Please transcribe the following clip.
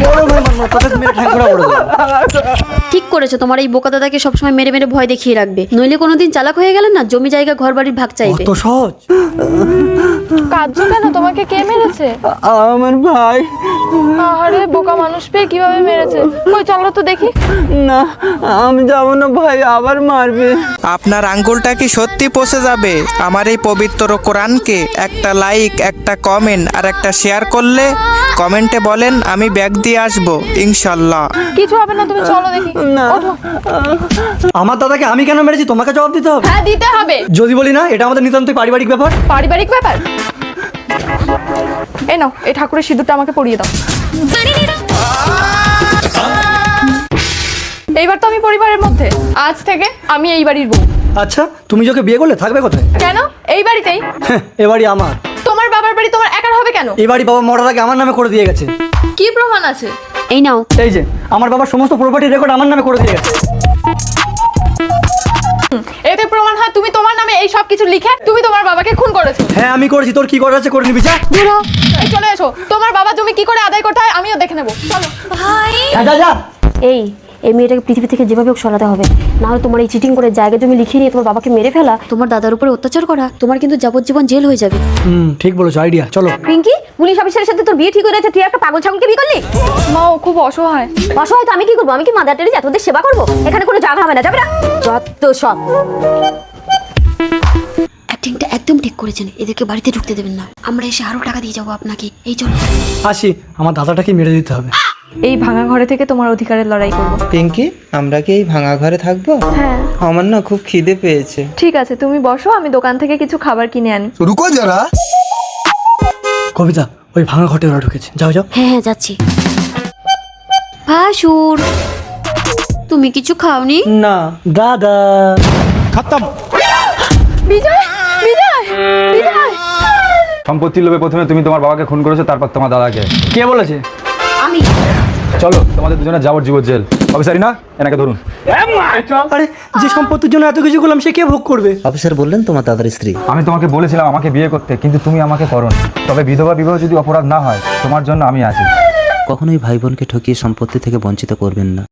বড় ভাই মারবো, তোকে মেরে ঠ্যাং ঘোরা করে দেবো। ঠিক করেছো, তোমার এই বোকা দাদাকে সবসময় মেরে মেরে ভয় দেখিয়ে রাখবে, নইলে কোনোদিন চালাক হয়ে গেলে না জমি জায়গা ঘর বাড়ির ভাগ চাইবে। অত সহজ? কাঁদছো কেন? তোমাকে কে মেরেছে? আমার ভাই। আরে বোকা মানুষ পেয়ে কিভাবে মেরেছে? কই চলো তো দেখি। না আমি যাবো না ভাই, আবার মারবে। আপনার আঙ্গুলটা কি সত্যি পচে যাবে আমার এই পবিত্র কোরআনকে একটা লাইক, একটা কমেন্ট আর একটা শেয়ার করলে? কমেন্টে বলেন আমি ব্যাগ দিয়ে আসবো ইনশাল্লাহ। কিছু হবে না, তুমি চলো দেখি। ওঠো। আমার দাদাকে আমি কেন মেরেছি তোমাকে জবাব দিতে হবে। হ্যাঁ দিতে হবে। যদি বলি না এটা আমাদের নিতান্তই পারিবারিক ব্যাপার। পারিবারিক ব্যাপার। এই নাও, এই ঠাকুরের সিঁদুরটা আমাকে পরিয়ে দাও। এইবার তো আমি পরিবারের মধ্যে, আজ থেকে আমি এই বাড়ির বউ। আচ্ছা তুমি যখন বিয়ে করলে থাকবে কোথায়? কেন? এই বাড়িতেই। এ বাড়ি আমার। তোমার বাবার বাড়ি তোমার একার হবে কেন? এই বাড়ি বাবা মরার আগে আমার নামে করে দিয়ে গেছে। কি প্রমাণ আছে? এই নাও। এই যে আমার বাবার সমস্ত প্রপার্টি রেকর্ড আমার নামে করে দিয়ে গেছে। এতে প্রমাণ হয় তুমি তোমার নামে এই সব কিছু লিখে তুমি তোমার বাবাকে খুন করেছো। হ্যাঁ আমি করেছি, তোর কি করার আছে করে নিবি, যা। এই চলে এসো, তোমার বাবা জমি কি করে আদায় করতে হয় আমিও দেখে নেবো। চলো। হ্যাঁ, যা যা। এই মেয়েটাকে পৃথিবী থেকে যেভাবে হোক সরাতে হবে, না হলে তোমার এই চিটিং করে জায়গা জমি লিখিয়ে নিয়ে তোমার বাবাকে মেরে ফেলা, তোমার দাদার উপরে অত্যাচার করা, তোমার কিন্তু যাবজ্জীবন জেল হয়ে যাবে। ঠিক বলেছো, আইডিয়া। চলো। পিঙ্কি, পুলিশ অফিসারের সাথে তোর বিয়ে ঠিক হয়ে গেছে, তুই একটা পাগল ছাগলকে বিয়ে করলি? মা ও খুব অসহায়। অসহায় তো আমি কি করবো? আমি কি মাদার টেরেসা তোদের সেবা করবো? এখানে কোনো জায়গা হবে না, যাবে না। যত সব অ্যাক্টিংটা একদম ঠিক করেছেন, এদেরকে বাড়িতে ঢুকতে দেবেন না, আমরা এসে আরো টাকা দিয়ে যাবো আপনাকে। এই চলো। আসি, আমার দাদাটাকে মেরে দিতে হবে। এই ভাঙা ঘরে থেকে তোমার অধিকারের লড়াই করব। পিঙ্কি, আমরা কি এই ভাঙা ঘরে থাকবো? হ্যাঁ আমার না খুব খিদে পেয়েছে। ঠিক আছে, তুমি বসো, আমি দোকান থেকে কিছু খাবার কিনে আনি। रुको जरा। কবিতা, ওই ভাঙা ঘটে ওরা ঢুকেছে, যাও যাও। হ্যাঁ হ্যাঁ যাচ্ছি। ভাসুর, তুমি কিছু খাওনি? না দাদা। বিজয়, বিজয়, বিজয়। সম্পত্তির লোভে প্রথমে তুমি তোমার বাবাকে খুন করেছো, তারপর তোমার দাদাকে। কে বলেছে? আমি। চলো তোমাদের দুজনে যাবজ্জীবন জেল। অফিসারি না, এনাকে ধরুন। আরে যে সম্পত্তির জন্য এত কিছু করলাম সে কে ভোগ করবে? অফিসার বললেন তোমার দাদার স্ত্রী। আমি তোমাকে বলেছিলাম আমাকে বিয়ে করতে, কিন্তু তুমি আমাকে করোনি। তবে বিধবা বিবাহ যদি অপরাধ না হয়, তোমার জন্য আমি আছি। কখনোই ভাই বোনকে ঠকিয়ে সম্পত্তি থেকে বঞ্চিত করবেন না।